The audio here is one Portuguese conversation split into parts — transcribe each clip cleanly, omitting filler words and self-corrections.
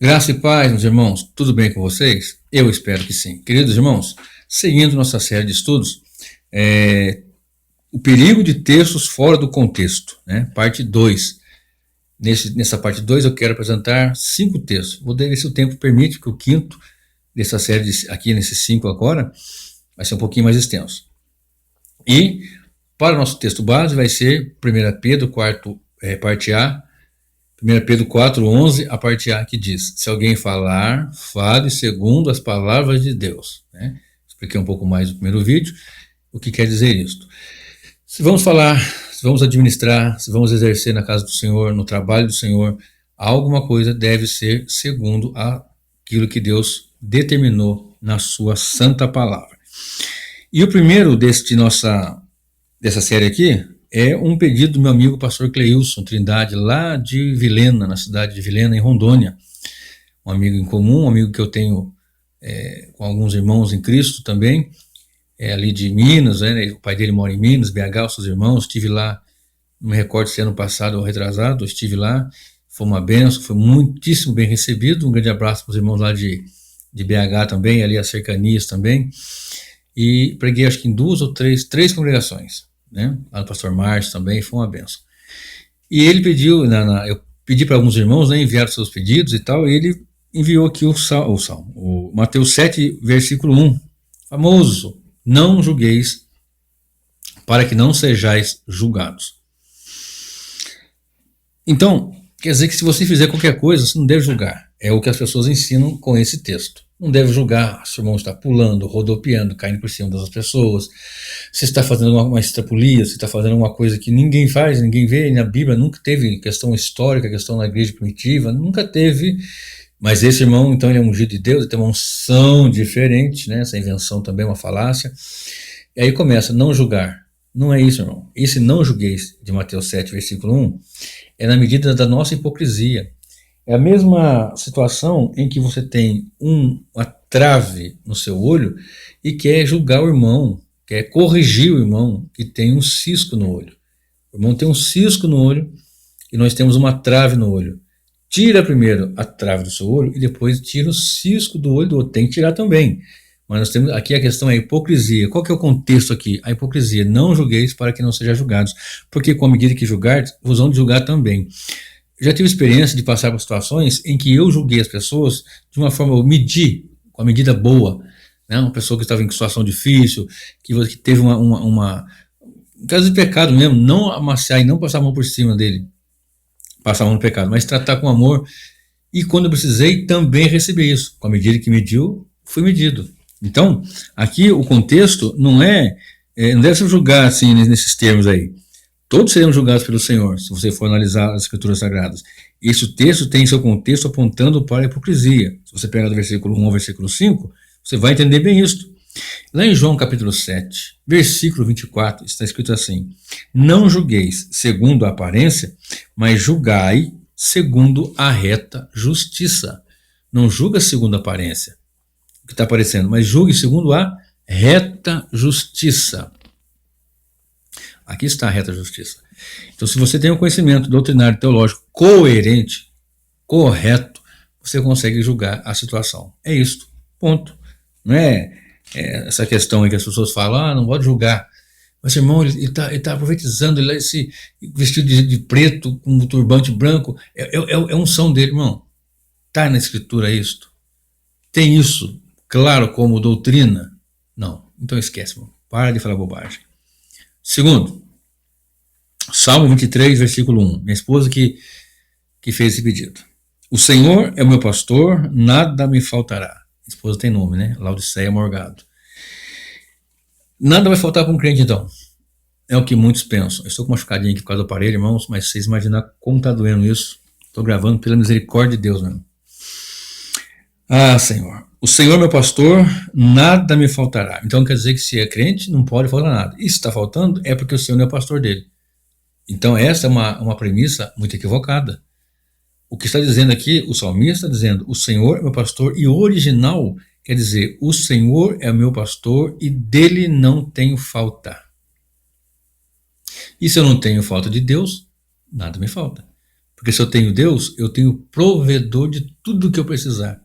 Graça e paz, meus irmãos, tudo bem com vocês? Eu espero que sim. Queridos irmãos, seguindo nossa série de estudos, o perigo de textos fora do contexto, né? Parte 2. Nessa parte 2 eu quero apresentar 5 textos. Vou ver se o tempo permite, que o quinto dessa série, aqui nesses 5 agora, vai ser um pouquinho mais extenso. E para o nosso texto base vai ser 1 Pedro, parte A, 1 Pedro 4:11, a parte A, que diz: se alguém falar, fale segundo as palavras de Deus. Né? Expliquei um pouco mais no primeiro vídeo o que quer dizer isto. Se vamos falar, se vamos administrar, se vamos exercer na casa do Senhor, no trabalho do Senhor, alguma coisa deve ser segundo aquilo que Deus determinou na sua santa palavra. E o primeiro dessa série aqui é um pedido do meu amigo pastor Cleilson Trindade, lá de Vilhena, na cidade de Vilhena, em Rondônia. Um amigo em comum, um amigo que eu tenho com alguns irmãos em Cristo também, ali de Minas, né? O pai dele mora em Minas, BH, os seus irmãos. Estive lá, não me recordo se ano passado ou retrasado, estive lá, foi uma benção, foi muitíssimo bem recebido. Um grande abraço para os irmãos lá de BH também, ali as cercanias também. E preguei acho que em três congregações, né? Lá no pastor Márcio também, foi uma benção. E ele pediu, eu pedi para alguns irmãos, né, enviar seus pedidos e tal, e ele enviou aqui o Mateus 7, versículo 1, famoso: não julgueis, para que não sejais julgados. Então, quer dizer que se você fizer qualquer coisa, você não deve julgar. É o que as pessoas ensinam com esse texto. Não deve julgar se o irmão está pulando, rodopiando, caindo por cima das pessoas, se está fazendo uma extrapolia, se está fazendo uma coisa que ninguém faz, ninguém vê. Na Bíblia nunca teve questão histórica, questão na igreja primitiva, nunca teve. Mas esse irmão, então, ele é ungido de Deus, ele tem uma unção diferente, né? Essa invenção também é uma falácia. E aí começa, não julgar. Não é isso, irmão. Esse não julgueis de Mateus 7, versículo 1, é na medida da nossa hipocrisia. É a mesma situação em que você tem uma trave no seu olho e quer julgar o irmão, quer corrigir o irmão que tem um cisco no olho. O irmão tem um cisco no olho e nós temos uma trave no olho. Tira primeiro a trave do seu olho e depois tira o cisco do olho do outro. Tem que tirar também. Mas nós temos aqui a questão é a hipocrisia. Qual que é o contexto aqui? A hipocrisia. Não julgueis para que não sejam julgados. Porque com a medida que julgardes, vos vão julgar também. Já tive experiência de passar por situações em que eu julguei as pessoas de uma forma, eu medi, com a medida boa, né? Uma pessoa que estava em situação difícil, que teve um caso de pecado mesmo, não amaciar e não passar a mão por cima dele, passar a mão no pecado, mas tratar com amor. E quando eu precisei, também receber isso. Com a medida que mediu, fui medido. Então, aqui o contexto não deve ser julgar assim nesses termos aí. Todos seremos julgados pelo Senhor, se você for analisar as Escrituras Sagradas. Esse texto tem seu contexto apontando para a hipocrisia. Se você pegar do versículo 1 ao versículo 5, você vai entender bem isso. Lá em João capítulo 7, versículo 24, está escrito assim: não julgueis segundo a aparência, mas julgai segundo a reta justiça. Não julga segundo a aparência, o que está aparecendo, mas julgue segundo a reta justiça. Aqui está a reta justiça. Então, se você tem um conhecimento doutrinário teológico coerente, correto, você consegue julgar a situação. É isto. Ponto. Não é essa questão aí que as pessoas falam, não pode julgar. Mas, irmão, ele tá profetizando, ele esse vestido de preto, com um turbante branco, é unção dele, irmão. Está na Escritura isto? Tem isso claro como doutrina? Não. Então esquece, irmão. Para de falar bobagem. Segundo, Salmo 23, versículo 1. Minha esposa que fez esse pedido. O Senhor é o meu pastor, nada me faltará. Minha esposa tem nome, né? Laodiceia Morgado. Nada vai faltar para um crente, então. É o que muitos pensam. Eu estou com uma machucadinha aqui por causa do aparelho, irmãos, mas vocês imaginam como está doendo isso. Estou gravando pela misericórdia de Deus mesmo. Ah, Senhor. O Senhor é meu pastor, nada me faltará. Então quer dizer que se é crente, não pode faltar nada. E se está faltando, é porque o Senhor não é o pastor dele. Então essa é uma premissa muito equivocada. O que está dizendo aqui, o salmista está dizendo, o Senhor é meu pastor, e o original quer dizer, o Senhor é o meu pastor e dele não tenho falta. E se eu não tenho falta de Deus, nada me falta. Porque se eu tenho Deus, eu tenho provedor de tudo que eu precisar.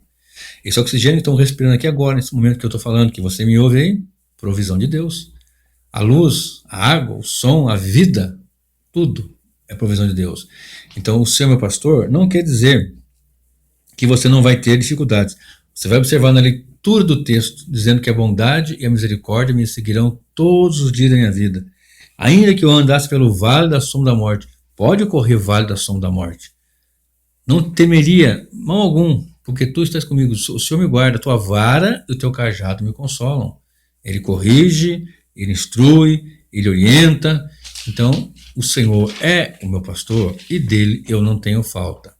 Esse oxigênio que estão respirando aqui agora, nesse momento que eu estou falando, que você me ouve aí, provisão de Deus. A luz, a água, o som, a vida, tudo é provisão de Deus. Então, o ser meu pastor não quer dizer que você não vai ter dificuldades. Você vai observar na leitura do texto, dizendo que a bondade e a misericórdia me seguirão todos os dias da minha vida. Ainda que eu andasse pelo vale da sombra da morte, pode ocorrer o vale da sombra da morte. Não temeria mal algum, porque tu estás comigo. O Senhor me guarda, a tua vara e o teu cajado me consolam. Ele corrige, ele instrui, ele orienta. Então, o Senhor é o meu pastor e dele eu não tenho falta.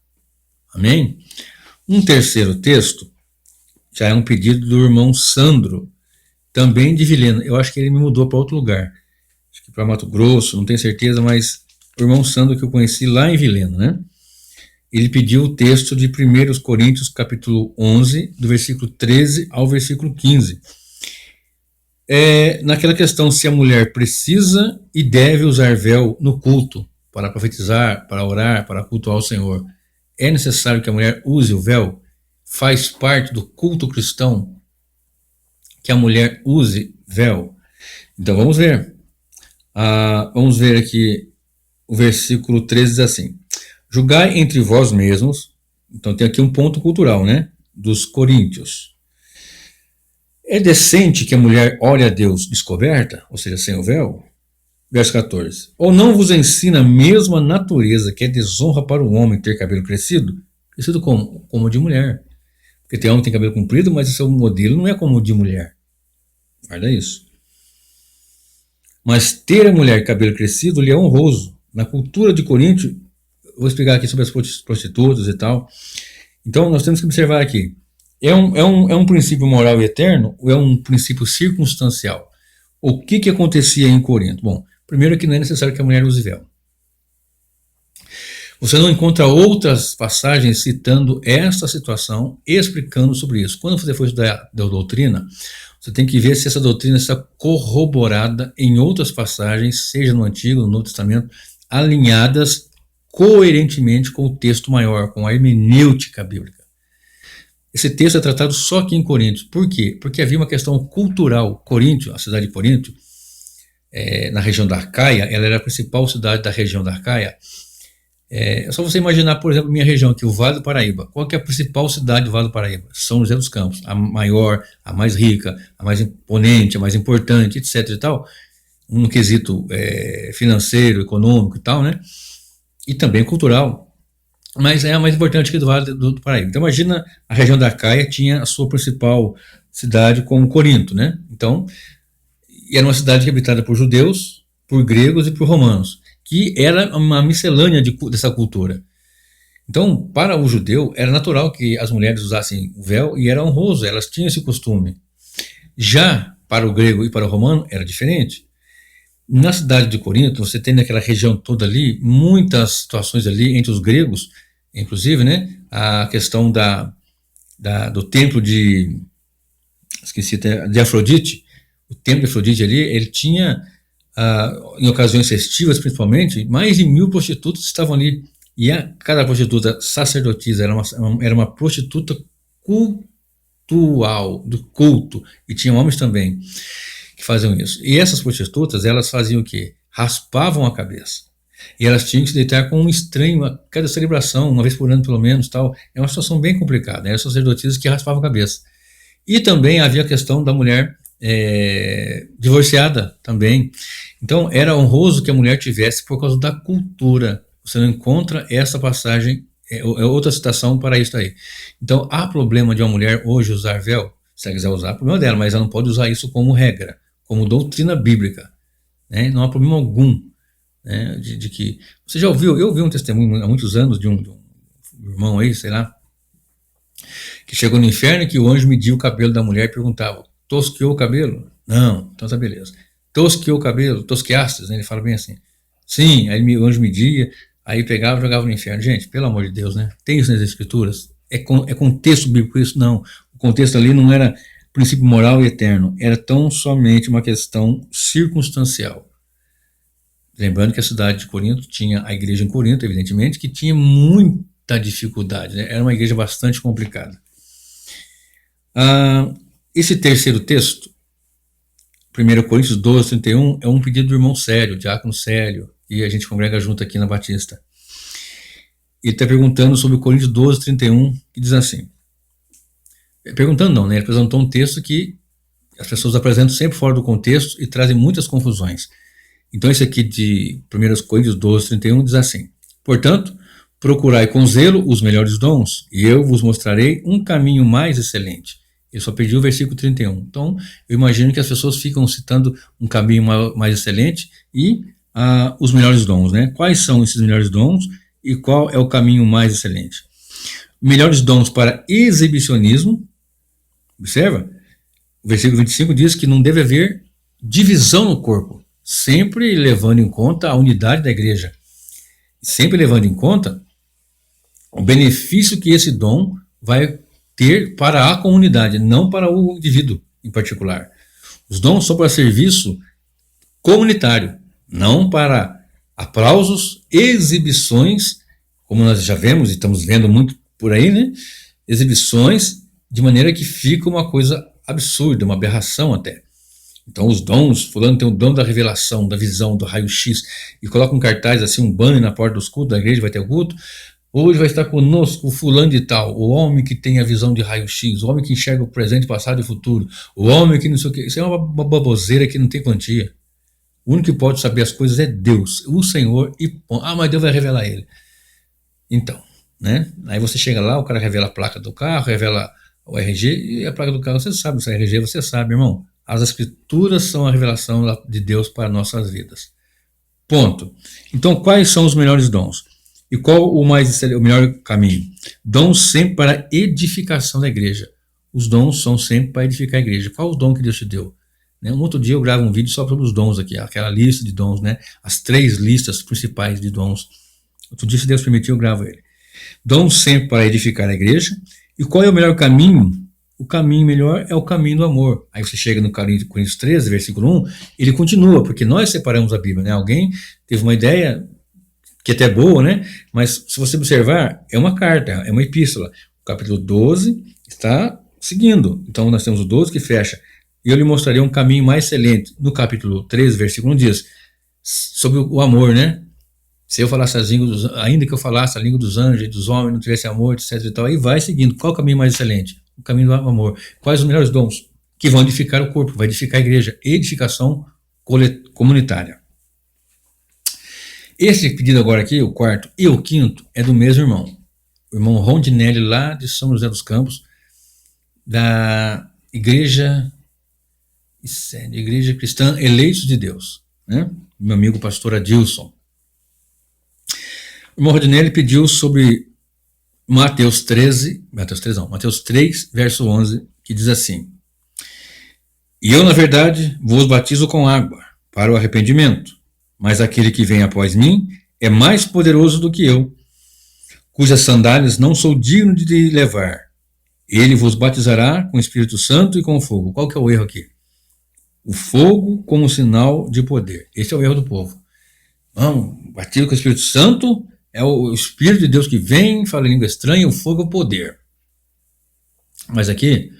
Amém? Um terceiro texto já é um pedido do irmão Sandro, também de Vilhena. Eu acho que ele me mudou para outro lugar. Acho que para Mato Grosso, não tenho certeza, mas o irmão Sandro que eu conheci lá em Vilhena, né? Ele pediu o texto de 1 Coríntios, capítulo 11, do versículo 13 ao versículo 15. Naquela questão se a mulher precisa e deve usar véu no culto, para profetizar, para orar, para cultuar o Senhor. É necessário que a mulher use o véu? Faz parte do culto cristão que a mulher use véu? Então vamos ver. Vamos ver aqui o versículo 13 diz assim: julgai entre vós mesmos. Então tem aqui um ponto cultural, né? Dos coríntios. É decente que a mulher olhe a Deus descoberta, ou seja, sem o véu? Verso 14. Ou não vos ensina a mesma natureza que é desonra para o homem ter cabelo crescido? Crescido como? Como o de mulher. Porque tem homem que tem cabelo comprido, mas o seu modelo não é como o de mulher. Guarda isso. Mas ter a mulher cabelo crescido lhe é honroso. Na cultura de Corinto, vou explicar aqui sobre as prostitutas e tal. Então nós temos que observar aqui. É um princípio moral e eterno ou é um princípio circunstancial? O que acontecia em Corinto? Bom, primeiro que não é necessário que a mulher use véu. Você não encontra outras passagens citando essa situação, explicando sobre isso. Quando você for estudar a doutrina, você tem que ver se essa doutrina está corroborada em outras passagens, seja no Antigo ou no Novo Testamento, alinhadas coerentemente com o texto maior, com a hermenêutica bíblica. Esse texto é tratado só aqui em Corinto. Por quê? Porque havia uma questão cultural. Corinto, a cidade de Corinto, na região da Arcaia, ela era a principal cidade da região da Arcaia. É só você imaginar, por exemplo, minha região aqui, o Vale do Paraíba. Qual que é a principal cidade do Vale do Paraíba? São José dos Campos. A maior, a mais rica, a mais imponente, a mais importante, etc. e tal. Um quesito financeiro, econômico e tal, né? E também cultural. Mas é a mais importante aqui do Vale do Paraíba. Então imagina, a região da Arcaia tinha a sua principal cidade como Corinto, né? Então, era uma cidade habitada por judeus, por gregos e por romanos, que era uma miscelânea dessa cultura. Então, para o judeu, era natural que as mulheres usassem o véu e era honroso, elas tinham esse costume. Já para o grego e para o romano, era diferente. Na cidade de Corinto, você tem naquela região toda ali, muitas situações ali entre os gregos, inclusive, né, a questão do templo de Afrodite. O templo de Afrodite ali, ele tinha, em ocasiões festivas principalmente, mais de 1000 prostitutas estavam ali. E cada prostituta sacerdotisa era uma prostituta cultual, do culto, e tinha homens também que faziam isso. E essas prostitutas, elas faziam o quê? Raspavam a cabeça. E elas tinham que se deitar com um estranho a cada celebração, uma vez por ano pelo menos, tal. É uma situação bem complicada. Eram sacerdotisas que raspavam a cabeça. E também havia a questão da mulher divorciada também. Então era honroso que a mulher tivesse por causa da cultura. Você não encontra essa passagem, é outra citação para isso aí. Então há problema de uma mulher hoje usar véu? Se ela quiser usar, é problema dela, mas ela não pode usar isso como regra, como doutrina bíblica, né? Não há problema algum, né, de que... Você já ouviu? Eu ouvi um testemunho há muitos anos de um irmão aí, sei lá, que chegou no inferno e que o anjo media o cabelo da mulher e perguntava: tosqueou o cabelo? Não, então tá beleza. Tosqueou o cabelo? Tosqueastes, né? Ele fala bem assim. Sim, aí o anjo media, aí pegava e jogava no inferno. Gente, pelo amor de Deus, né? Tem isso nas escrituras? É contexto bíblico isso? Não. O contexto ali não era princípio moral e eterno, era tão somente uma questão circunstancial. Lembrando que a cidade de Corinto tinha a igreja em Corinto, evidentemente, que tinha muita dificuldade, né? Era uma igreja bastante complicada. Esse terceiro texto, 1 Coríntios 12, 31, é um pedido do irmão Célio, diácono Célio, e a gente congrega junto aqui na Batista. Ele está perguntando sobre o Coríntios 12, 31, que diz assim. Perguntando não, né? Ele apresentou um texto que as pessoas apresentam sempre fora do contexto e trazem muitas confusões. Então esse aqui de 1 Coríntios 12, 31 diz assim: portanto, procurai com zelo os melhores dons, e eu vos mostrarei um caminho mais excelente. Ele só pediu o versículo 31. Então, eu imagino que as pessoas ficam citando um caminho mais excelente e os melhores dons, né? Quais são esses melhores dons e qual é o caminho mais excelente? Melhores dons para exibicionismo. Observa, o versículo 25 diz que não deve haver divisão no corpo, sempre levando em conta a unidade da igreja, sempre levando em conta o benefício que esse dom vai ter para a comunidade, não para o indivíduo em particular. Os dons são para serviço comunitário, não para aplausos, exibições, como nós já vemos e estamos vendo muito por aí, né? Exibições de maneira que fica uma coisa absurda, uma aberração até. Então os dons, fulano tem o dom da revelação, da visão, do raio-x, e coloca um cartaz assim, um banner na porta dos cultos da igreja, vai ter culto. Hoje vai estar conosco o fulano de tal, o homem que tem a visão de raio-x, o homem que enxerga o presente, passado e futuro, o homem que não sei o que. Isso é uma baboseira que não tem quantia. O único que pode saber as coisas é Deus, o Senhor, e mas Deus vai revelar ele. Então, né? Aí você chega lá, o cara revela a placa do carro, revela o RG, e a placa do carro você sabe, se é RG você sabe, irmão. As escrituras são a revelação de Deus para nossas vidas. Ponto. Então, quais são os melhores dons? E qual o melhor caminho? Dons sempre para edificação da igreja. Os dons são sempre para edificar a igreja. Qual o dom que Deus te deu? Um outro dia eu gravo um vídeo só sobre os dons aqui, aquela lista de dons, né? As 3 listas principais de dons. Outro dia, se Deus permitir, eu gravo ele. Dons sempre para edificar a igreja. E qual é o melhor caminho? O caminho melhor é o caminho do amor. Aí você chega no Coríntios 13, versículo 1, ele continua, porque nós separamos a Bíblia, né? Alguém teve uma ideia que até é boa, né? Mas se você observar, é uma carta, é uma epístola. O capítulo 12 está seguindo. Então nós temos o 12 que fecha. E eu lhe mostraria um caminho mais excelente. No capítulo 13, versículo 1 diz, sobre o amor, né? Se eu falasse as línguas, ainda que eu falasse a língua dos anjos e dos homens, não tivesse amor, etc e tal, aí vai seguindo. Qual é o caminho mais excelente? O caminho do amor. Quais os melhores dons? Que vão edificar o corpo, vai edificar a igreja. Edificação comunitária. Esse pedido agora aqui, o quarto e o quinto, é do mesmo irmão. O irmão Rondinelli, lá de São José dos Campos, da Igreja Cristã Eleitos de Deus, né? Meu amigo pastor Adilson. O irmão Rondinelli pediu sobre Mateus 3, verso 11, que diz assim: e eu, na verdade, vos batizo com água para o arrependimento, mas aquele que vem após mim é mais poderoso do que eu, cujas sandálias não sou digno de levar. Ele vos batizará com o Espírito Santo e com fogo. Qual que é o erro aqui? O fogo como sinal de poder. Esse é o erro do povo. Não, batido com o Espírito Santo é o Espírito de Deus que vem, fala língua estranha, o fogo é o poder. Mas aqui,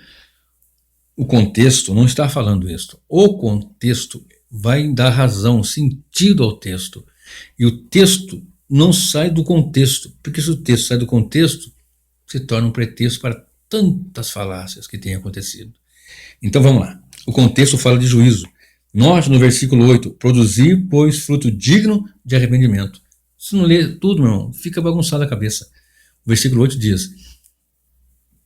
o contexto não está falando isso. O contexto vai dar razão, sentido ao texto. E o texto não sai do contexto, porque se o texto sai do contexto, se torna um pretexto para tantas falácias que têm acontecido. Então vamos lá. O contexto fala de juízo. Note no versículo 8, produzir, pois, fruto digno de arrependimento. Se não ler tudo, meu irmão, fica bagunçada a cabeça. O versículo 8 diz,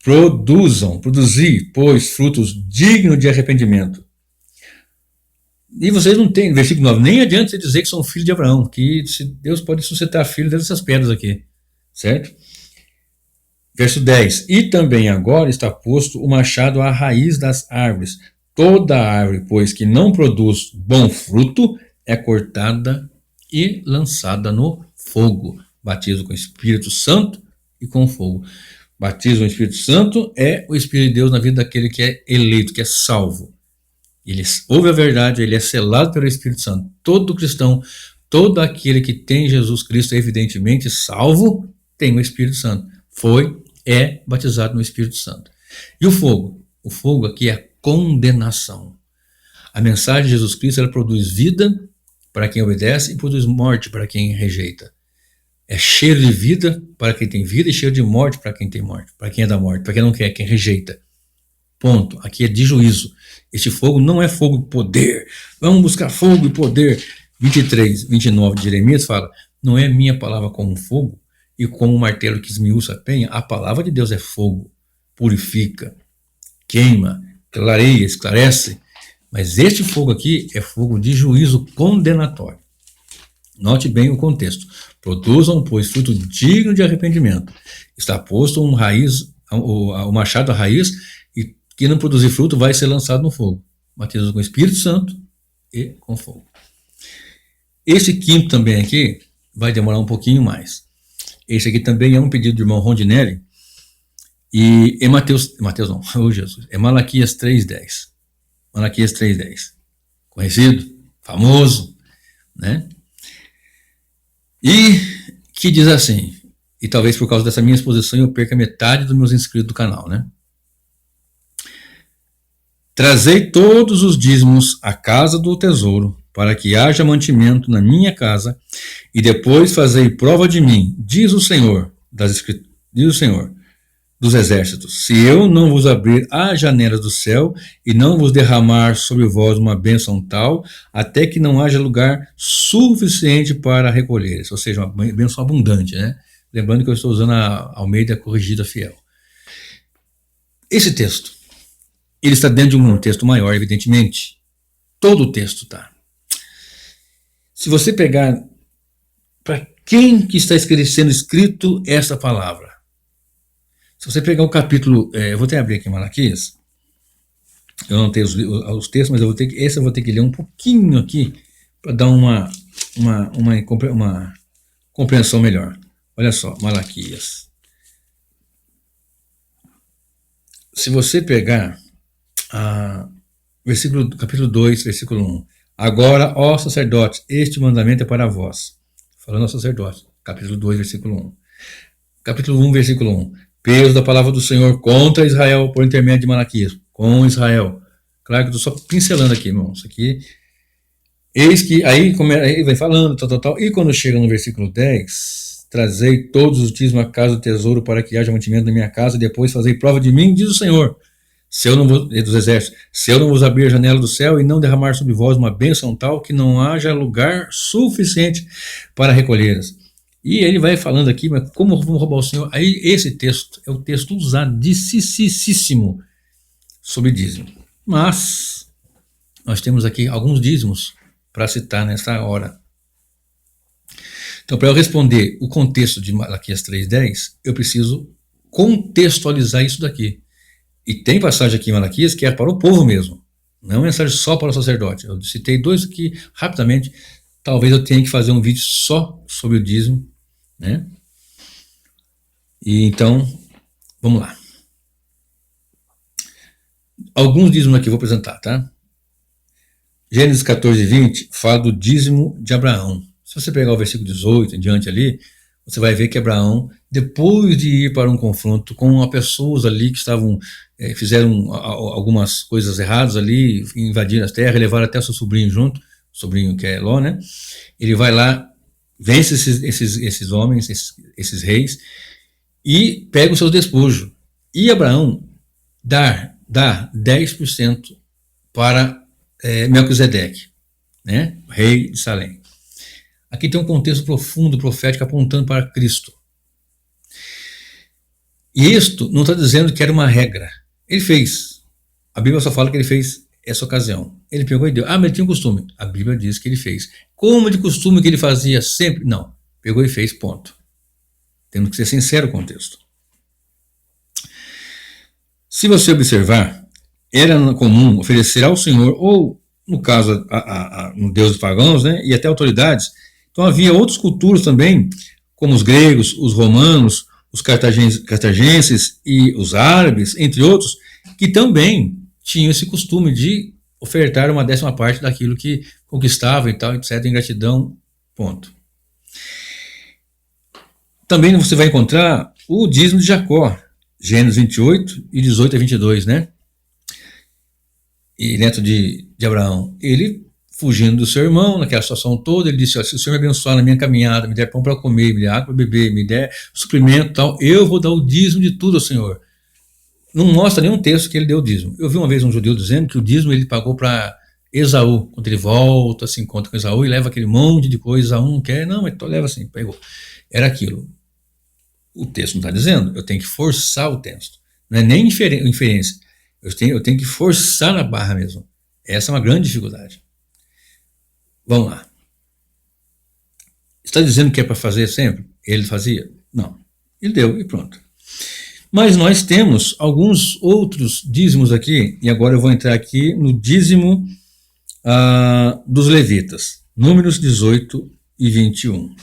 produzir, pois, frutos dignos de arrependimento. E vocês não têm, versículo 9, nem adianta você dizer que são filhos de Abraão, que Deus pode suscitar filhos dessas pedras aqui, certo? Verso 10, e também agora está posto o machado à raiz das árvores. Toda árvore, pois, que não produz bom fruto, é cortada e lançada no fogo. Batismo com o Espírito Santo e com fogo. Batismo com o Espírito Santo é o Espírito de Deus na vida daquele que é eleito, que é salvo. Ele ouve a verdade, ele é selado pelo Espírito Santo. Todo cristão, todo aquele que tem Jesus Cristo, evidentemente salvo, tem o Espírito Santo. É batizado no Espírito Santo. E o fogo? O fogo aqui é a condenação. A mensagem de Jesus Cristo, ela produz vida para quem obedece e produz morte para quem rejeita. É cheiro de vida para quem tem vida e cheiro de morte para quem tem morte, para quem é da morte, para quem não quer, quem rejeita. Ponto. Aqui é de juízo. Este fogo não é fogo de poder. Vamos buscar fogo e poder. 23, 29 de Jeremias fala: não é minha palavra como fogo e como um martelo que esmiuça a penha. A palavra de Deus é fogo, purifica, queima, clareia, esclarece. Mas este fogo aqui é fogo de juízo condenatório. Note bem o contexto. Produzam, pois, fruto digno de arrependimento. Está posto o machado à raiz, e quem não produzir fruto vai ser lançado no fogo. Batizados com o Espírito Santo e com fogo. Esse quinto também aqui vai demorar um pouquinho mais. Esse aqui também é um pedido do irmão Rondinelli. E é Mateus não, oh Jesus, é Malaquias 3:10. Malaquias 3:10. Conhecido, famoso, né? E que diz assim, e talvez por causa dessa minha exposição eu perca metade dos meus inscritos do canal, né? Trazei todos os dízimos à casa do tesouro, para que haja mantimento na minha casa, e depois fazei prova de mim, diz o Senhor dos exércitos, se eu não vos abrir as janelas do céu e não vos derramar sobre vós uma bênção tal, até que não haja lugar suficiente para recolher. Ou seja, uma bênção abundante, né? Lembrando que eu estou usando a Almeida Corrigida Fiel. Esse texto, ele está dentro de um texto maior, evidentemente. Todo o texto está. Se você pegar, para quem que está sendo escrito essa palavra? Se você pegar o capítulo, eu vou até abrir aqui em Malaquias, eu não tenho os textos, mas eu vou ter que ler um pouquinho aqui para dar uma compreensão melhor. Olha só, Malaquias. Se você pegar capítulo 2, versículo 1. Agora, ó sacerdotes, este mandamento é para vós. Falando ao sacerdote, capítulo 2, versículo 1. Capítulo 1, versículo 1. Peso da palavra do Senhor contra Israel por intermédio de Malaquias. Com Israel. Claro que eu estou só pincelando aqui, irmãos. Isso aqui. Eis que aí vai falando, tal. E quando chega no versículo 10, trazei todos os dízimos à casa do tesouro para que haja mantimento na minha casa, e depois fazei prova de mim, diz o Senhor. Dos exércitos, se eu não vos abrir a janela do céu e não derramar sobre vós uma bênção tal, que não haja lugar suficiente para recolhê-las. E ele vai falando aqui, mas como vamos roubar o Senhor? Aí esse texto é o texto usadíssimo sobre dízimo. Mas nós temos aqui alguns dízimos para citar nessa hora. Então, para eu responder o contexto de Malaquias 3:10, eu preciso contextualizar isso daqui. E tem passagem aqui em Malaquias que é para o povo mesmo, não é uma mensagem só para o sacerdote. Eu citei dois aqui rapidamente, talvez eu tenha que fazer um vídeo só sobre o dízimo, né? E então, vamos lá. Alguns dízimos aqui eu vou apresentar, tá? Gênesis 14:20 fala do dízimo de Abraão. Se você pegar o versículo 18 em diante ali, você vai ver que Abraão, depois de ir para um confronto com pessoas ali que fizeram algumas coisas erradas ali, invadiram as terras, levaram até seu sobrinho junto, o sobrinho que é Ló, né? Ele vai lá, vence esses homens, esses reis, e pega os seus despojos. E Abraão dá 10% para Melquisedeque, né? Rei de Salém. Aqui tem um contexto profundo, profético, apontando para Cristo. E isto não está dizendo que era uma regra. Ele fez. A Bíblia só fala que ele fez essa ocasião. Ele pegou e deu. Mas ele tinha um costume. A Bíblia diz que ele fez. Como de costume que ele fazia sempre? Não. Pegou e fez, ponto. Temos que ser sincero com o texto. Se você observar, era comum oferecer ao Senhor, ou no caso, no Deus dos pagãos, né, e até autoridades. Então havia outras culturas também, como os gregos, os romanos, os cartagenses e os árabes, entre outros, que também tinham esse costume de ofertar uma 10ª parte daquilo que conquistava e tal, etc., em gratidão Ponto. Também você vai encontrar o dízimo de Jacó, Gênesis 28 e 18 a 22, né? E neto de Abraão, ele fugindo do seu irmão, naquela situação toda, ele disse: se o Senhor me abençoar na minha caminhada, me der pão para comer, me der água para beber, me der suprimento e tal, eu vou dar o dízimo de tudo ao Senhor. Não mostra nenhum texto que ele deu o dízimo. Eu vi uma vez um judeu dizendo que o dízimo ele pagou para Esaú, quando ele volta, se encontra com Esaú e leva aquele monte de coisa, Esaú não quer, não, mas leva assim, pegou. Era aquilo. O texto não está dizendo, eu tenho que forçar o texto. Não é nem inferência. Eu tenho que forçar na barra mesmo. Essa é uma grande dificuldade. Vamos lá. Está dizendo que é para fazer sempre? Ele fazia? Não. Ele deu e pronto. Mas nós temos alguns outros dízimos aqui, e agora eu vou entrar aqui no dízimo dos levitas. Números 18 e 21.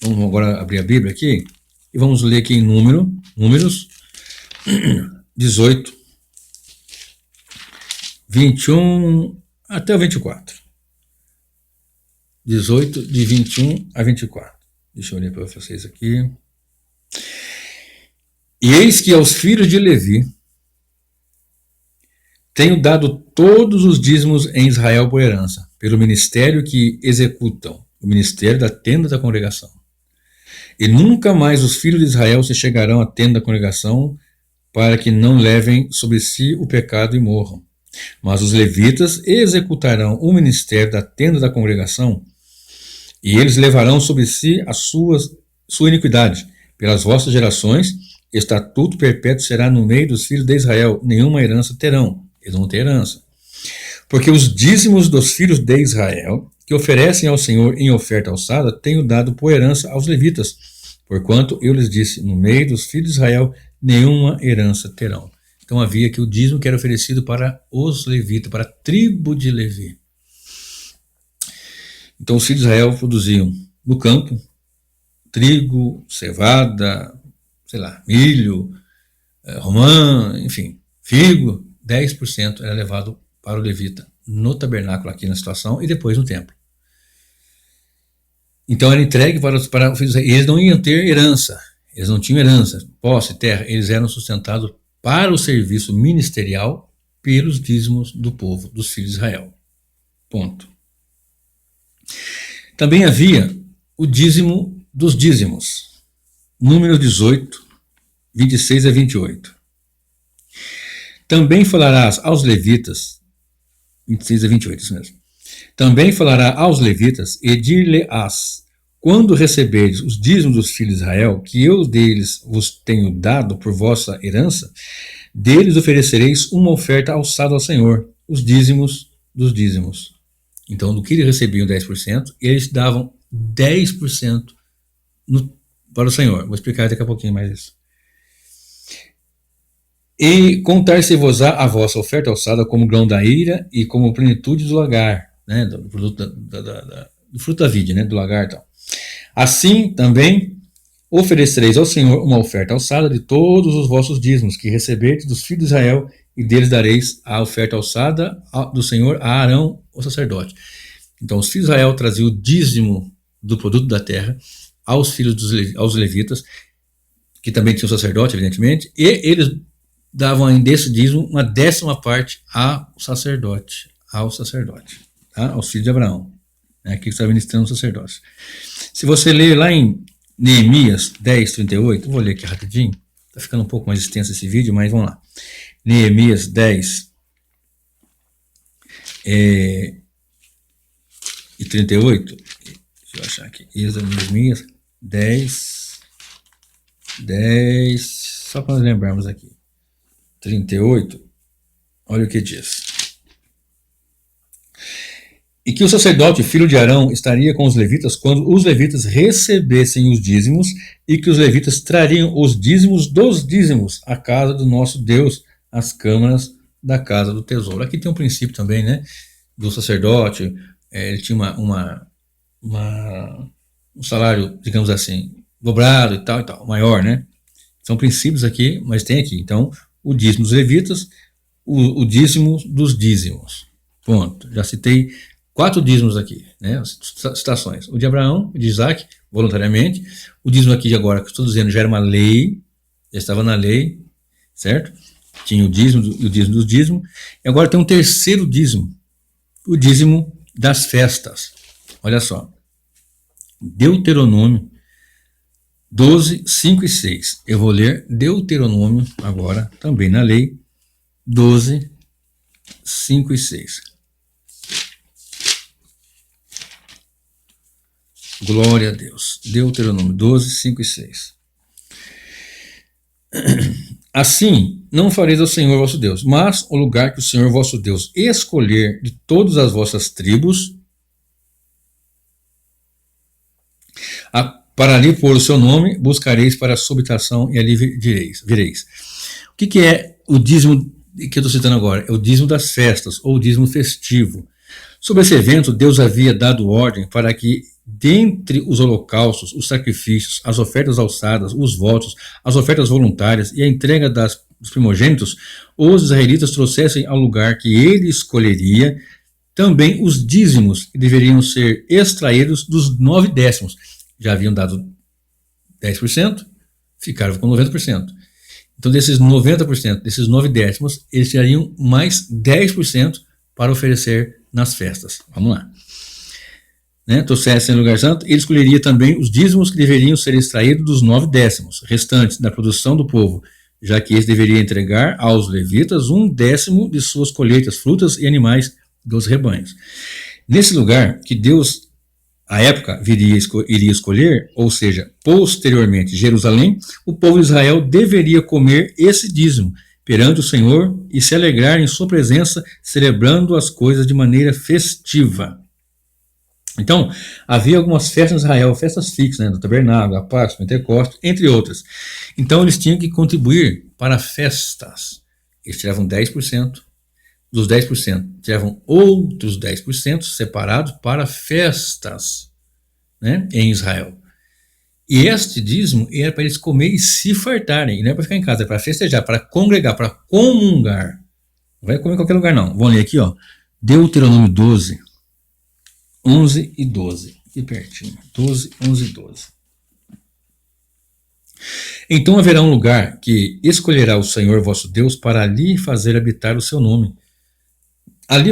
Vamos agora abrir a Bíblia aqui e vamos ler aqui em Números 18, 21 até o 24. 18, de 21 a 24. Deixa eu ler para vocês aqui. E eis que aos filhos de Levi tenho dado todos os dízimos em Israel por herança, pelo ministério que executam, o ministério da tenda da congregação. E nunca mais os filhos de Israel se chegarão à tenda da congregação, para que não levem sobre si o pecado e morram. Mas os levitas executarão o ministério da tenda da congregação, e eles levarão sobre si a sua iniquidade. Pelas vossas gerações, estatuto perpétuo será no meio dos filhos de Israel, nenhuma herança terão. Eles vão ter herança. Porque os dízimos dos filhos de Israel, que oferecem ao Senhor em oferta alçada, tenho dado por herança aos levitas, porquanto eu lhes disse, no meio dos filhos de Israel, nenhuma herança terão. Então havia aqui o dízimo que era oferecido para os levitas, para a tribo de Levi. Então os filhos de Israel produziam no campo trigo, cevada, sei lá, milho, romã, enfim, figo. 10% era levado para o levita no tabernáculo aqui na situação e depois no templo. Então era entregue para os filhos de Israel. Eles não iam ter herança, eles não tinham herança, posse, terra, eles eram sustentados para o serviço ministerial pelos dízimos do povo, dos filhos de Israel. Ponto. Também havia o dízimo dos dízimos. Números 18, 26 a 28. Também falarás aos levitas, 26 a 28, isso mesmo. Também falará aos levitas e dir-lhe-ás, quando receberdes os dízimos dos filhos de Israel, que eu deles vos tenho dado por vossa herança, deles oferecereis uma oferta alçada ao Senhor, os dízimos dos dízimos. Então, do que eles recebiam 10%, eles davam 10% para o Senhor. Vou explicar daqui a pouquinho mais isso. E contar-se-vos-á a vossa oferta alçada como grão da ira e como plenitude do lagar, né, do produto do fruto da vide, né, do lagar e tal. Assim também oferecereis ao Senhor uma oferta alçada de todos os vossos dízimos que receberdes dos filhos de Israel, e deles dareis a oferta alçada do Senhor a Arão, o sacerdote. Então os filhos de Israel traziam o dízimo do produto da terra aos filhos aos levitas, que também tinham sacerdote, evidentemente, e eles davam desse dízimo uma 10ª ao sacerdote, tá? Aos filhos de Abraão, né, que estava ministrando o sacerdócio. Se você ler lá em Neemias 10, 38, vou ler aqui rapidinho, está ficando um pouco mais extenso esse vídeo, mas vamos lá. Neemias 10 e 38, deixa eu achar aqui, Neemias 10, só para nós lembrarmos aqui. 38, olha o que diz. E que o sacerdote, filho de Arão, estaria com os levitas quando os levitas recebessem os dízimos, e que os levitas trariam os dízimos dos dízimos à casa do nosso Deus, às câmaras da casa do tesouro. Aqui tem um princípio também, né, do sacerdote, ele tinha um salário, digamos assim, dobrado e tal, maior, né? São princípios aqui, mas tem aqui. Então, o dízimo dos levitas, o dízimo dos dízimos. Ponto. Já citei 4 dízimos aqui, né? Citações. O de Abraão, o de Isaac, voluntariamente. O dízimo aqui de agora, que eu estou dizendo, já era uma lei, já estava na lei, certo? Tinha o dízimo e o dízimo do dízimo. E agora tem um terceiro dízimo, o dízimo das festas. Olha só. Deuteronômio 12, 5 e 6. Eu vou ler Deuteronômio agora, também na lei, 12, 5 e 6. Glória a Deus. Deuteronômio 12, 5 e 6. Assim, não fareis ao Senhor vosso Deus, mas o lugar que o Senhor vosso Deus escolher de todas as vossas tribos, para ali pôr o seu nome, buscareis para a sua habitação e ali vireis. O que é o dízimo que eu estou citando agora? É o dízimo das festas, ou o dízimo festivo. Sobre esse evento, Deus havia dado ordem para que, dentre os holocaustos, os sacrifícios, as ofertas alçadas, os votos, as ofertas voluntárias e a entrega dos primogênitos, os israelitas trouxessem ao lugar que ele escolheria também os dízimos, que deveriam ser extraídos dos 9 décimos. Já haviam dado 10%, ficaram com 90%. Então, desses 90%, desses 9 décimos, eles teriam mais 10% para oferecer nas festas. Vamos lá. Né? Trouxessem no lugar santo, ele escolheria também os dízimos que deveriam ser extraídos dos 9 décimos restantes da produção do povo, já que eles deveriam entregar aos levitas 1/10 de suas colheitas, frutas e animais dos rebanhos. Nesse lugar que Deus, à época, iria escolher, ou seja, posteriormente Jerusalém, o povo de Israel deveria comer esse dízimo perante o Senhor e se alegrar em sua presença, celebrando as coisas de maneira festiva. Então, havia algumas festas em Israel, festas fixas, né, do Tabernáculo, a Páscoa, Pentecostes, entre outras. Então, eles tinham que contribuir para festas. Eles tiravam 10%, dos 10%, tiravam outros 10% separados para festas, né, em Israel. E este dízimo era para eles comer e se fartarem, não é para ficar em casa, é para festejar, para congregar, para comungar. Não vai comer em qualquer lugar, não. Vamos ler aqui, ó. Deuteronômio 12, 11 e 12. Aqui pertinho. 12, 11 e 12. Então haverá um lugar que escolherá o Senhor vosso Deus para ali fazer habitar o seu nome. Ali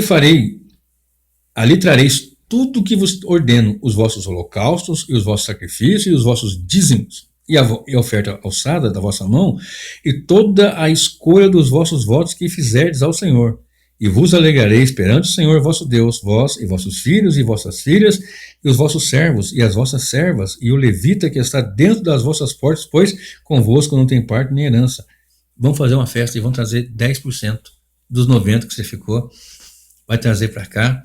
trareis tudo o que vos ordeno, os vossos holocaustos e os vossos sacrifícios e os vossos dízimos e a oferta alçada da vossa mão e toda a escolha dos vossos votos que fizerdes ao Senhor. E vos alegrareis perante o Senhor vosso Deus, vós e vossos filhos e vossas filhas, e os vossos servos e as vossas servas, e o levita que está dentro das vossas portas, pois convosco não tem parte nem herança. Vamos fazer uma festa e vamos trazer 10% dos 90% que você ficou, vai trazer para cá,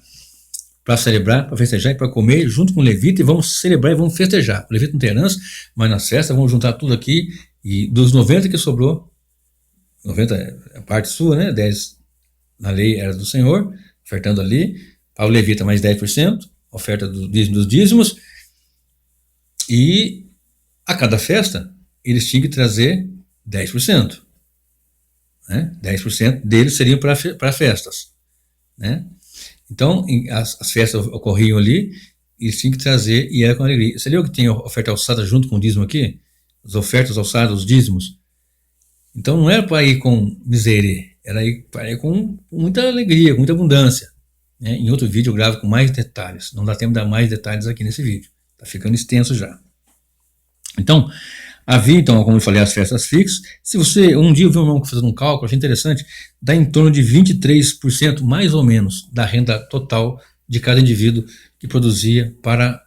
para celebrar, para festejar e para comer, junto com o levita, e vamos celebrar e vamos festejar. O levita não tem herança, mas nas festas vamos juntar tudo aqui, e dos 90% que sobrou, 90% é a parte sua, né? 10% na lei era do Senhor, ofertando ali, para o levita mais 10%, oferta dos dízimos, e a cada festa eles tinham que trazer 10%. Né? 10% deles seriam para festas. Né? Então, as festas ocorriam ali, eles tinham que trazer, e era com alegria. Você leu que tem oferta alçada junto com o dízimo aqui? As ofertas alçadas, os dízimos. Então não era para ir com miséria, era para ir com muita alegria, com muita abundância. Né? Em outro vídeo eu gravo com mais detalhes, não dá tempo de dar mais detalhes aqui nesse vídeo, está ficando extenso já. Então, havia, então, como eu falei, as festas fixas. Se você, um dia eu vi um irmão fazendo um cálculo, achei interessante, dá em torno de 23%, mais ou menos, da renda total de cada indivíduo que produzia para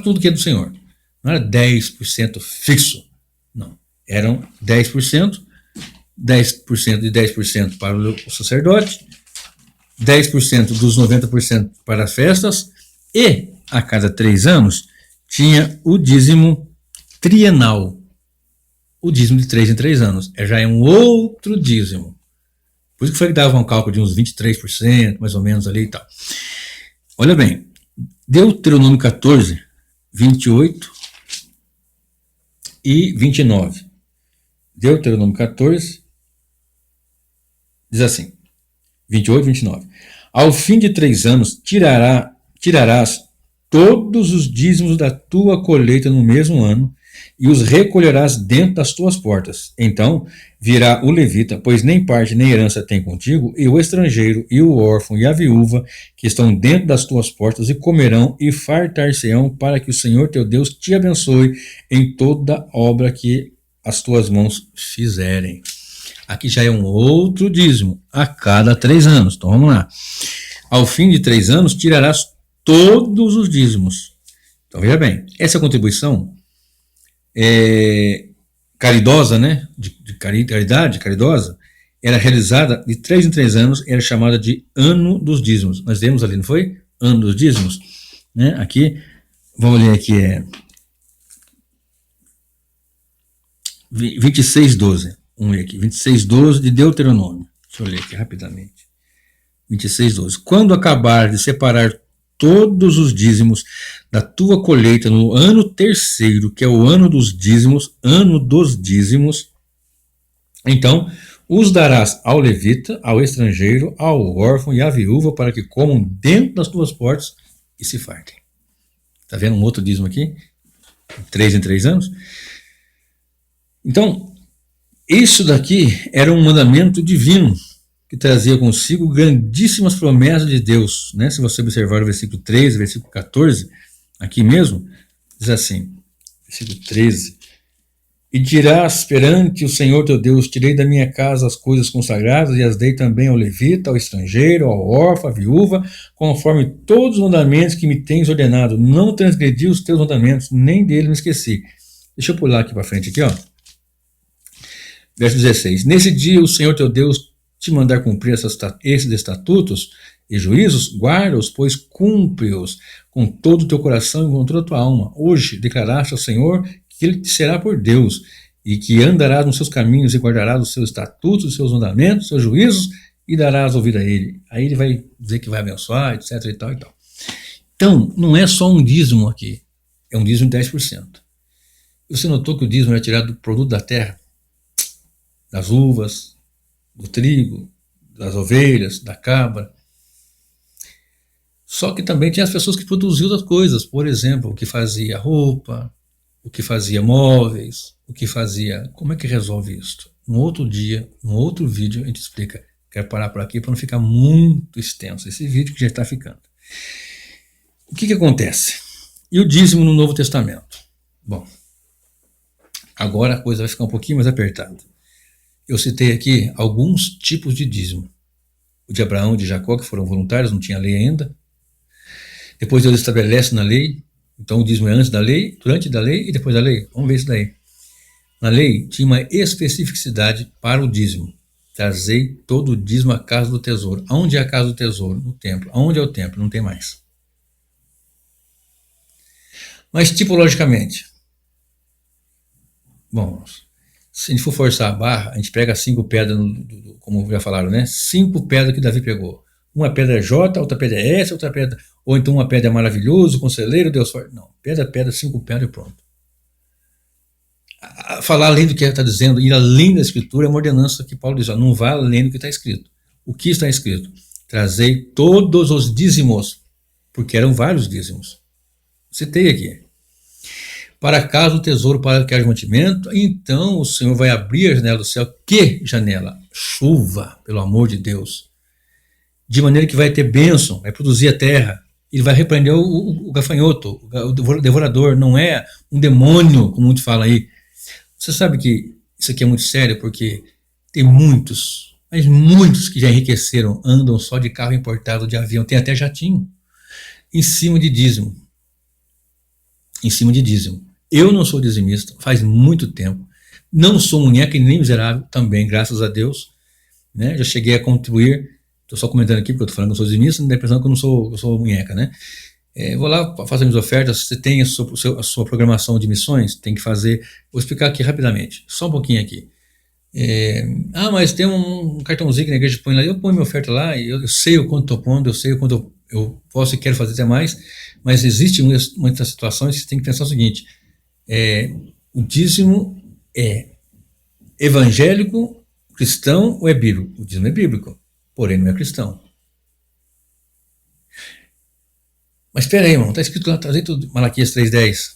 tudo que é do Senhor. Não era 10% fixo, não. Eram 10%, 10% e 10% para o sacerdote, 10% dos 90% para as festas, e a cada 3 anos tinha o dízimo trienal. O dízimo de 3 em 3 anos. Já é um outro dízimo. Por isso que foi que dava um cálculo de uns 23%, mais ou menos ali e tal. Olha bem, Deuteronômio 14, 28 e 29. Deuteronômio 14 diz assim, 28 e 29. Ao fim de 3 anos tirará tirarás todos os dízimos da tua colheita no mesmo ano, e os recolherás dentro das tuas portas. Então virá o levita, pois nem parte nem herança tem contigo, e o estrangeiro, e o órfão, e a viúva, que estão dentro das tuas portas, e comerão e fartar-se-ão, para que o Senhor teu Deus te abençoe em toda obra que as tuas mãos fizerem. Aqui já é um outro dízimo, a cada 3 anos. Então vamos lá. Ao fim de 3 anos, tirarás todos os dízimos. Então veja bem, essa contribuição caridosa, né, de caridade, caridosa, era realizada de 3 em 3 anos, era chamada de Ano dos Dízimos. Nós vemos ali, não foi? Ano dos Dízimos. Né? Aqui, vamos ler aqui, 26:12. Vamos ler aqui, 26:12 de Deuteronômio. Deixa eu ler aqui rapidamente. 26:12. Quando acabar de separar todos os dízimos da tua colheita no ano terceiro, que é o ano dos dízimos, então os darás ao levita, ao estrangeiro, ao órfão e à viúva, para que comam dentro das tuas portas e se fartem. Está vendo um outro dízimo aqui? 3 em 3 anos. Então, isso daqui era um mandamento divino, que trazia consigo grandíssimas promessas de Deus. Né? Se você observar o versículo 13, versículo 14, aqui mesmo, diz assim, versículo 13, e dirás perante o Senhor teu Deus, tirei da minha casa as coisas consagradas e as dei também ao levita, ao estrangeiro, ao órfão, à viúva, conforme todos os mandamentos que me tens ordenado. Não transgredi os teus mandamentos, nem dele me esqueci. Deixa eu pular aqui para frente, aqui, ó. Verso 16. Nesse dia o Senhor teu Deus te mandar cumprir esses estatutos e juízos, guarda-os, pois cumpre-os com todo o teu coração e com toda a tua alma. Hoje declaraste ao Senhor que ele te será por Deus, e que andarás nos seus caminhos e guardarás os seus estatutos, os seus mandamentos, os seus juízos, e darás ouvido a ele. Aí ele vai dizer que vai abençoar, etc. e tal e tal. Então, não é só um dízimo aqui, é um dízimo de 10%. Você notou que o dízimo era tirado do produto da terra? Das uvas, do trigo, das ovelhas, da cabra. Só que também tinha as pessoas que produziam outras coisas, por exemplo, o que fazia roupa, o que fazia móveis, o que fazia... Como é que resolve isso? Um outro dia, num outro vídeo, a gente explica. Quero parar por aqui para não ficar muito extenso esse vídeo que já está ficando. O que acontece? E o dízimo no Novo Testamento? Bom, agora a coisa vai ficar um pouquinho mais apertada. Eu citei aqui alguns tipos de dízimo. O de Abraão e de Jacó, que foram voluntários, não tinha lei ainda. Depois Deus estabelece na lei. Então o dízimo é antes da lei, durante da lei e depois da lei. Vamos ver isso daí. Na lei tinha uma especificidade para o dízimo. Trazei todo o dízimo à casa do tesouro. Aonde é a casa do tesouro? No templo. Aonde é o templo? Não tem mais. Mas tipologicamente, bom, se a gente for forçar a barra, a gente pega 5 pedras, como já falaram, né? 5 pedras que Davi pegou. Uma pedra é J, outra pedra é S, outra pedra... Ou então uma pedra é maravilhoso, conselheiro, Deus forte. Não, pedra, 5 pedras e pronto. Falar além do que está dizendo, ir além da escritura é uma ordenança que Paulo diz, ó, não vá além do que está escrito. O que está escrito? Trazei todos os dízimos, porque eram vários dízimos. Citei aqui. Para casa o tesouro para que haja mantimento, então o Senhor vai abrir a janela do céu. Que janela? Chuva, pelo amor de Deus. De maneira que vai ter bênção, vai produzir a terra. Ele vai repreender o gafanhoto, o devorador. Não é um demônio, como muito fala aí. Você sabe que isso aqui é muito sério, porque tem muitos, mas muitos que já enriqueceram, andam só de carro importado, de avião, tem até jatinho, em cima de dízimo. Em cima de dízimo. Eu não sou dizimista, faz muito tempo. Não sou munheca e nem miserável também, graças a Deus. Né? Já cheguei a contribuir. Estou só comentando aqui porque eu estou falando que eu sou dizimista, não dá a impressão que eu sou munheca. Né? Vou lá, faço minhas ofertas. Você tem a sua programação de missões? Tem que fazer. Vou explicar aqui rapidamente, só um pouquinho aqui. Mas tem um cartãozinho que na igreja põe lá. Eu ponho minha oferta lá, e eu sei o quanto estou pondo, eu sei o quanto eu posso e quero fazer até mais, mas existe muitas situações que você tem que pensar o seguinte: o dízimo é evangélico, cristão ou é bíblico? O dízimo é bíblico, porém não é cristão. Mas espera aí, irmão, está escrito lá, está escrito Malaquias 3:10.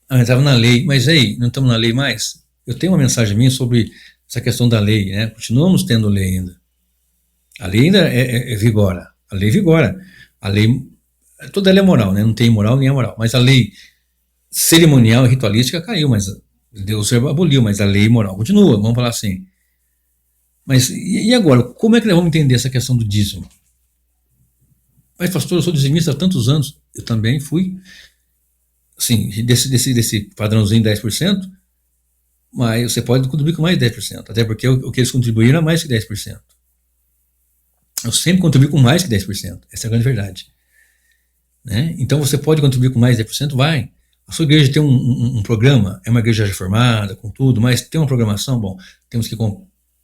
Ah, estava na lei, mas aí, não estamos na lei mais? Eu tenho uma mensagem minha sobre essa questão da lei, né? Continuamos tendo lei ainda. A lei ainda vigora. A lei vigora. A lei, toda ela é moral, né? Não tem moral nem é moral. Mas a lei cerimonial e ritualística caiu, mas Deus aboliu, mas a lei moral continua, vamos falar assim. Mas e agora? Como é que nós vamos entender essa questão do dízimo? Mas, pastor, eu sou dizimista há tantos anos. Eu também fui, assim, desse padrãozinho de 10%, mas você pode contribuir com mais de 10%, até porque o que eles contribuíram é mais que 10%. Eu sempre contribuí com mais que 10%, essa é a grande verdade. Né? Então você pode contribuir com mais de 10%, vai. A sua igreja tem um programa, é uma igreja reformada, com tudo, mas tem uma programação, bom, temos que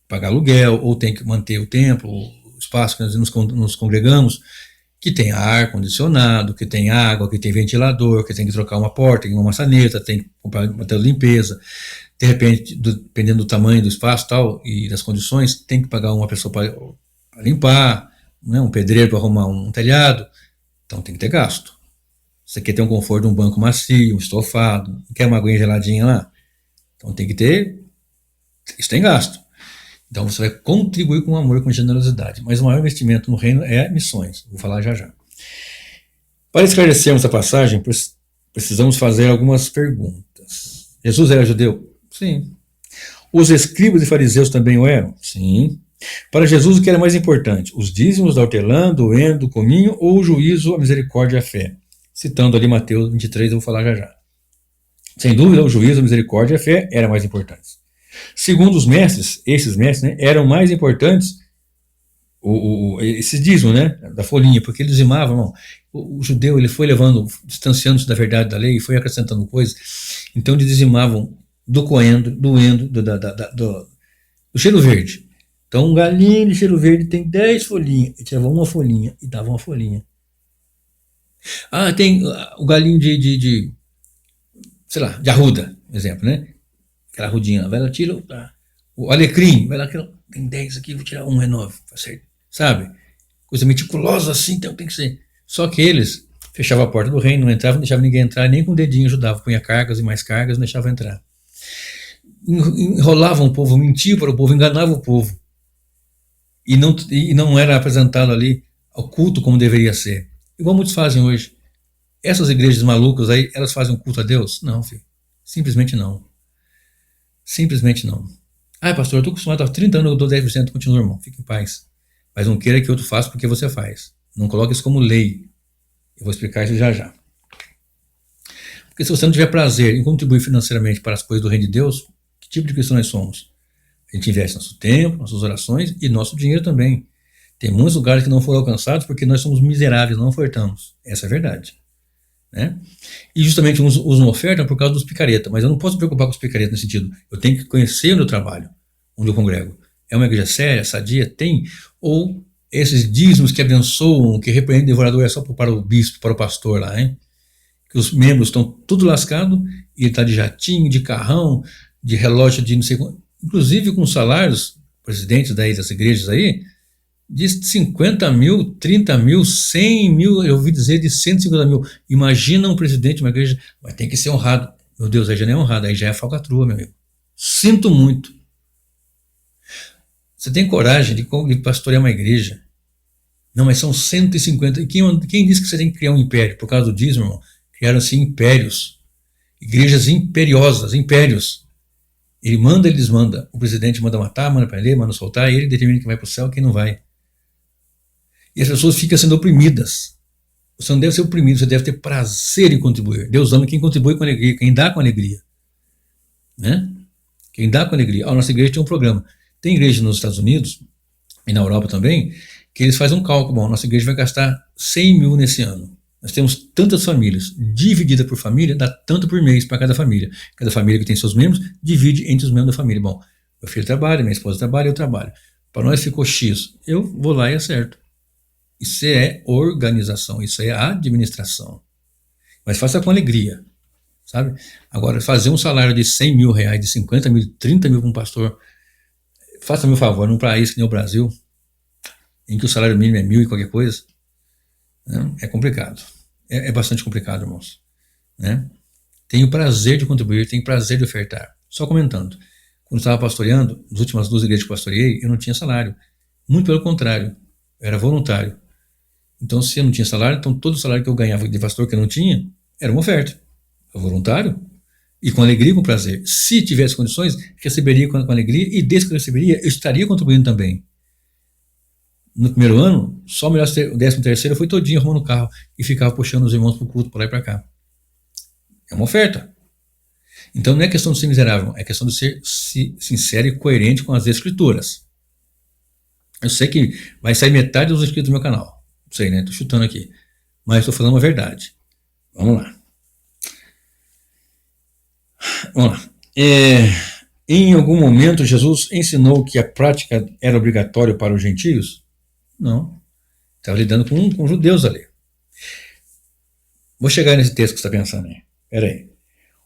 pagar aluguel, ou tem que manter o templo, o espaço que nós nos congregamos, que tem ar-condicionado, que tem água, que tem ventilador, que tem que trocar uma porta, tem uma maçaneta, tem que comprar material de limpeza. De repente, dependendo do tamanho do espaço tal, e das condições, tem que pagar uma pessoa para limpar, né, um pedreiro para arrumar um telhado. Então tem que ter gasto. Você quer ter um conforto de um banco macio, um estofado, quer uma aguinha geladinha lá? Então tem que ter, isso tem gasto. Então você vai contribuir com amor e com generosidade. Mas o maior investimento no reino é missões. Vou falar já já. Para esclarecermos a passagem, precisamos fazer algumas perguntas. Jesus era judeu? Sim. Os escribas e fariseus também o eram? Sim. Para Jesus, o que era mais importante? Os dízimos da hortelã, do heno, do cominho ou o juízo, a misericórdia e a fé? Citando ali Mateus 23, eu vou falar já já. Sem dúvida, o juízo, a misericórdia e a fé eram mais importantes. Segundo os mestres, esses mestres, né, eram mais importantes esses dízimos, né, da folhinha, porque eles dizimavam, não, o judeu ele foi levando, distanciando-se da verdade da lei e foi acrescentando coisas, então eles dizimavam do coentro, do endo, do cheiro verde. Então um galinho de cheiro verde tem 10 folhinhas, e tirava uma folhinha e dava uma folhinha. Ah, tem o galinho sei lá, de arruda, exemplo, né? Aquela arrudinha, vai lá, tira o alecrim, vai lá, tem 10 aqui, vou tirar um, é 9, tá certo? Sabe? Coisa meticulosa assim, então tem que ser. Só que eles fechavam a porta do reino, não entravam, não deixavam ninguém entrar, nem com o dedinho ajudavam, punha cargas e mais cargas, não deixavam entrar. Enrolavam o povo, mentiam para o povo, enganavam o povo. E não era apresentado ali ao culto como deveria ser. Igual muitos fazem hoje. Essas igrejas malucas aí, elas fazem um culto a Deus? Não, filho. Simplesmente não. Simplesmente não. Ah, pastor, eu estou acostumado há 30 anos, eu dou 10%, continua, irmão. Fique em paz. Mas não queira que outro faça porque você faz. Não coloque isso como lei. Eu vou explicar isso já já. Porque se você não tiver prazer em contribuir financeiramente para as coisas do reino de Deus, que tipo de cristão nós somos? A gente investe nosso tempo, nossas orações e nosso dinheiro também. Tem muitos lugares que não foram alcançados porque nós somos miseráveis, não ofertamos. Essa é a verdade. Né? E justamente uns não ofertam por causa dos picaretas, mas eu não posso me preocupar com os picaretas nesse sentido. Eu tenho que conhecer o meu trabalho, onde eu congrego. É uma igreja séria, sadia? Tem? Ou esses dízimos que abençoam, que repreendem o devorador é só para o bispo, para o pastor lá, hein? Que os membros estão tudo lascado e ele está de jatinho, de carrão, de relógio de não sei quanto. Inclusive com salários, presidentes daí das igrejas aí, de 50 mil, 30 mil, 100 mil, eu ouvi dizer de 150 mil. Imagina um presidente de uma igreja, mas tem que ser honrado. Meu Deus, aí já não é honrado, aí já é falcatrua, meu amigo. Sinto muito. Você tem coragem de pastorear uma igreja? Não, mas são 150. E quem disse que você tem que criar um império? Por causa do dízimo, irmão, criaram-se impérios. Igrejas imperiosas, impérios. Ele manda, ele desmanda. O presidente manda matar, manda prender, manda soltar, e ele determina quem vai para o céu e quem não vai. E as pessoas ficam sendo oprimidas. Você não deve ser oprimido, você deve ter prazer em contribuir. Deus ama quem contribui com alegria, quem dá com alegria. Né? Quem dá com alegria. A nossa igreja tem um programa. Tem igreja nos Estados Unidos, e na Europa também, que eles fazem um cálculo. Bom, a nossa igreja vai gastar 100 mil nesse ano. Nós temos tantas famílias. Dividida por família, dá tanto por mês para cada família. Cada família que tem seus membros, divide entre os membros da família. Bom, meu filho trabalha, minha esposa trabalha, eu trabalho. Para nós ficou X. Eu vou lá e acerto. Isso é organização, isso é administração. Mas faça com alegria, sabe? Agora, fazer um salário de 100 mil reais, de 50 mil, 30 mil para um pastor, faça-me um favor, num país que nem o Brasil, em que o salário mínimo é 1.000 e qualquer coisa, né? É complicado. é bastante complicado, irmãos, né? Tenho prazer de contribuir, tenho prazer de ofertar. Só comentando, quando estava pastoreando, nas últimas 2 igrejas que pastoreei, eu não tinha salário. Muito pelo contrário, eu era voluntário. Então, se eu não tinha salário, então todo o salário que eu ganhava de pastor que eu não tinha, era uma oferta. Eu voluntário e com alegria e com prazer. Se tivesse condições, receberia com alegria e desde que eu receberia, eu estaria contribuindo também. No primeiro ano, só o 13º eu fui todinho arrumando o carro e ficava puxando os irmãos para o culto, por lá e para cá. É uma oferta. Então não é questão de ser miserável, é questão de ser sincero e coerente com as escrituras. Eu sei que vai sair metade dos inscritos do meu canal. Não sei, né? Estou chutando aqui. Mas estou falando a verdade. Vamos lá. Vamos lá. Em algum momento Jesus ensinou que a prática era obrigatória para os gentios? Não. Estava lidando com judeus ali. Vou chegar nesse texto que você está pensando aí. Espera aí.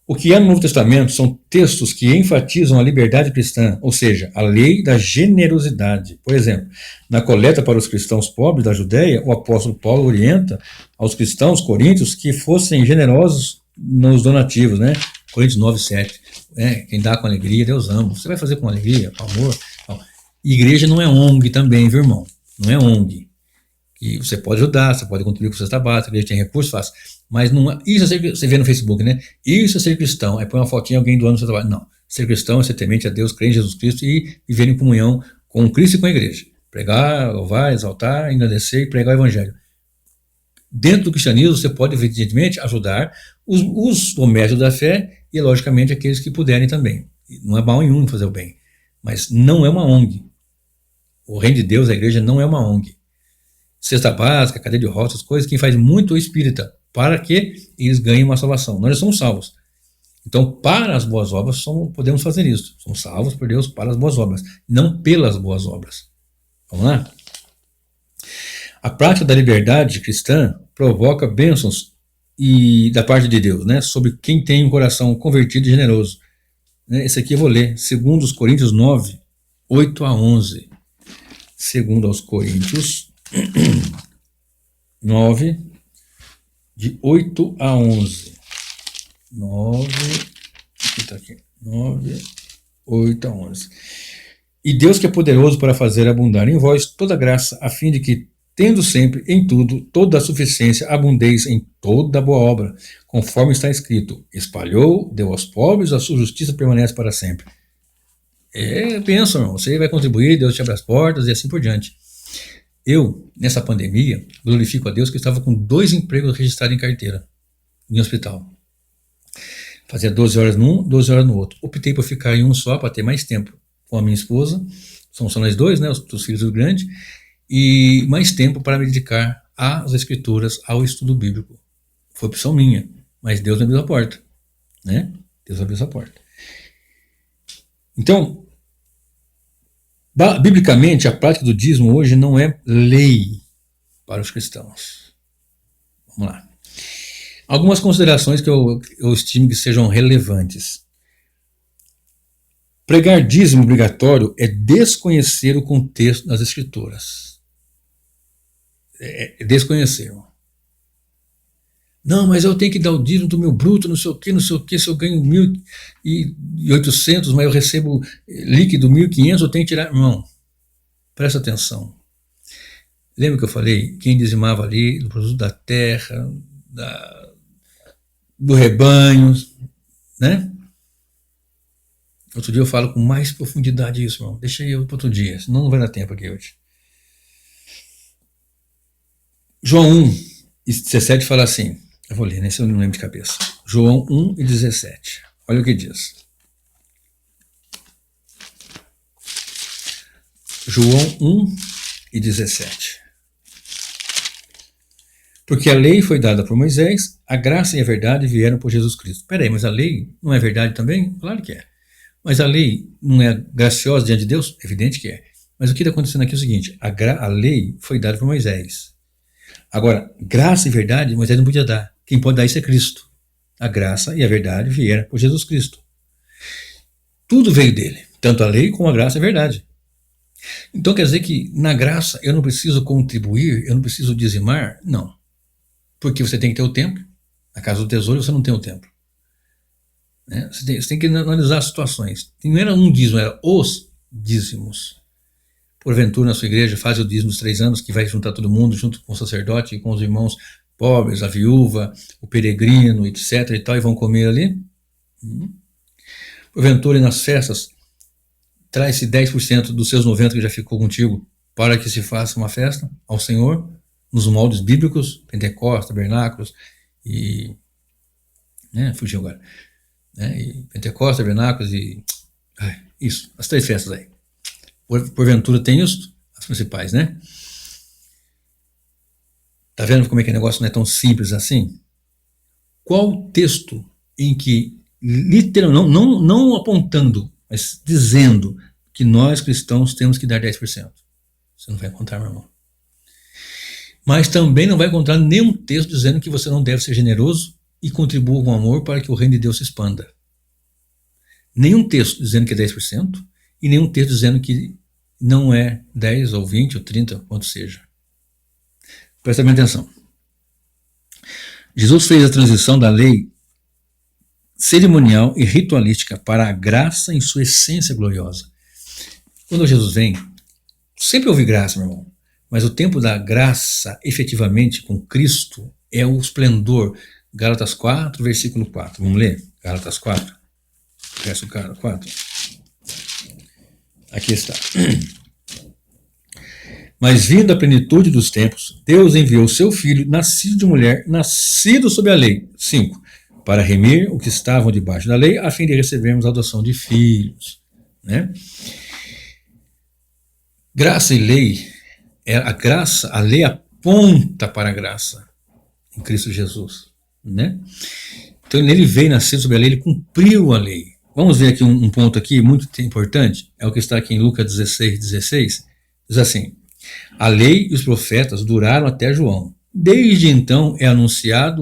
O que há no Novo Testamento são textos que enfatizam a liberdade cristã, ou seja, a lei da generosidade. Por exemplo, na coleta para os cristãos pobres da Judéia, o apóstolo Paulo orienta aos cristãos coríntios que fossem generosos nos donativos, né? Coríntios 9:7. Quem dá com alegria, Deus ama. Você vai fazer com alegria, com amor. Igreja não é ONG também, viu, irmão? Não é ONG. E você pode ajudar, você pode contribuir com cesta básica, a igreja tem recursos, faz. Mas não é, isso é ser, você vê no Facebook, né? Isso é ser cristão. Aí põe uma fotinha alguém doando no seu trabalho. Não. Ser cristão é ser temente a Deus, crer em Jesus Cristo e viver em comunhão com Cristo e com a igreja. Pregar, louvar, exaltar, agradecer e pregar o evangelho. Dentro do cristianismo, você pode, evidentemente, ajudar os domésticos da fé e, logicamente, aqueles que puderem também. Não é mal nenhum fazer o bem. Mas não é uma ONG. O reino de Deus, a igreja, não é uma ONG. Cesta básica, cadeia de roças, coisas que faz muito o espírita, para que eles ganhem uma salvação. Nós já somos salvos. Então, para as boas obras, podemos fazer isso. Somos salvos por Deus para as boas obras, não pelas boas obras. Vamos lá? A prática da liberdade cristã provoca bênçãos da parte de Deus, né, sobre quem tem um coração convertido e generoso. Esse aqui eu vou ler, segundo os Coríntios 9, 8-11. Segundo aos Coríntios 9, de 8-11. 9, tá aqui, 9, 8-11. E Deus que é poderoso para fazer abundar em vós toda graça, a fim de que, tendo sempre em tudo toda a suficiência, abundeis em toda boa obra, conforme está escrito, espalhou, deu aos pobres, a sua justiça permanece para sempre. Pensa, irmão, você vai contribuir, Deus te abre as portas e assim por diante. Eu, nessa pandemia, glorifico a Deus que eu estava com 2 empregos registrados em carteira, em hospital. Fazia 12 horas num, 12 horas no outro. Optei por ficar em um só para ter mais tempo com a minha esposa, somos só nós 2, né, os filhos do grande, e mais tempo para me dedicar às escrituras, ao estudo bíblico. Foi opção minha, mas Deus me abriu a porta, né? Deus abriu essa porta. Então, biblicamente, a prática do dízimo hoje não é lei para os cristãos. Vamos lá. Algumas considerações que eu estimo que sejam relevantes. Pregar dízimo obrigatório é desconhecer o contexto das escrituras. É desconhecer. Não, mas eu tenho que dar o dízimo do meu bruto, não sei o que, se eu ganho 1.800, mas eu recebo líquido 1.500, eu tenho que tirar. Irmão, presta atenção. Lembra que eu falei? Quem dizimava ali do produto da terra, do rebanho, né? Outro dia eu falo com mais profundidade isso, irmão. Deixa eu para outro dia, senão não vai dar tempo aqui hoje. João 1:17 fala assim, eu vou ler, né? Se eu não lembro de cabeça. João 1:17. Olha o que diz. João 1:17. Porque a lei foi dada por Moisés, a graça e a verdade vieram por Jesus Cristo. Peraí, mas a lei não é verdade também? Claro que é. Mas a lei não é graciosa diante de Deus? Evidente que é. Mas o que está acontecendo aqui é o seguinte, a lei foi dada por Moisés. Agora, graça e verdade, Moisés não podia dar. Quem pode dar isso é Cristo. A graça e a verdade vieram por Jesus Cristo. Tudo veio dele, tanto a lei como a graça e a verdade. Então quer dizer que na graça eu não preciso contribuir, eu não preciso dizimar? Não. porque você tem que ter o templo. Na casa do tesouro você não tem o templo. Né? Você tem que analisar as situações. Não era um dízimo, era os dízimos. Porventura, na sua igreja, faz o dízimo dos 3 anos, que vai juntar todo mundo, junto com o sacerdote e com os irmãos pobres, a viúva, o peregrino, etc. e tal, e vão comer ali. Porventura, nas festas, traz-se 10% dos seus 90 que já ficou contigo para que se faça uma festa ao Senhor, nos moldes bíblicos, Pentecostes, tabernáculos e... fugiu agora. E Pentecostes, tabernáculos e... isso, as 3 festas aí. Porventura tem isso, as principais, né? Tá vendo como é que o negócio não é tão simples assim? Qual texto em que, literalmente, não apontando, mas dizendo que nós cristãos temos que dar 10%? Você não vai encontrar, meu irmão. Mas também não vai encontrar nenhum texto dizendo que você não deve ser generoso e contribua com amor para que o reino de Deus se expanda. Nenhum texto dizendo que é 10% e nenhum texto dizendo que não é 10 ou 20 ou 30, quanto seja. Presta bem atenção. Jesus fez a transição da lei cerimonial e ritualística para a graça em sua essência gloriosa. Quando Jesus vem, sempre houve graça, meu irmão, mas o tempo da graça, efetivamente, com Cristo, é o esplendor. Gálatas 4, versículo 4. Vamos ler? Gálatas 4, verso 4. Aqui está. Mas vindo a plenitude dos tempos, Deus enviou seu Filho, nascido de mulher, nascido sob a lei. 5. Para remir o que estavam debaixo da lei, a fim de recebermos a adoção de filhos. Né? Graça e lei, a lei aponta para a graça em Cristo Jesus. Né? Então ele veio nascido sob a lei, ele cumpriu a lei. Vamos ver aqui um ponto aqui muito importante, é o que está aqui em Lucas 16, diz assim: a lei e os profetas duraram até João. Desde então é anunciado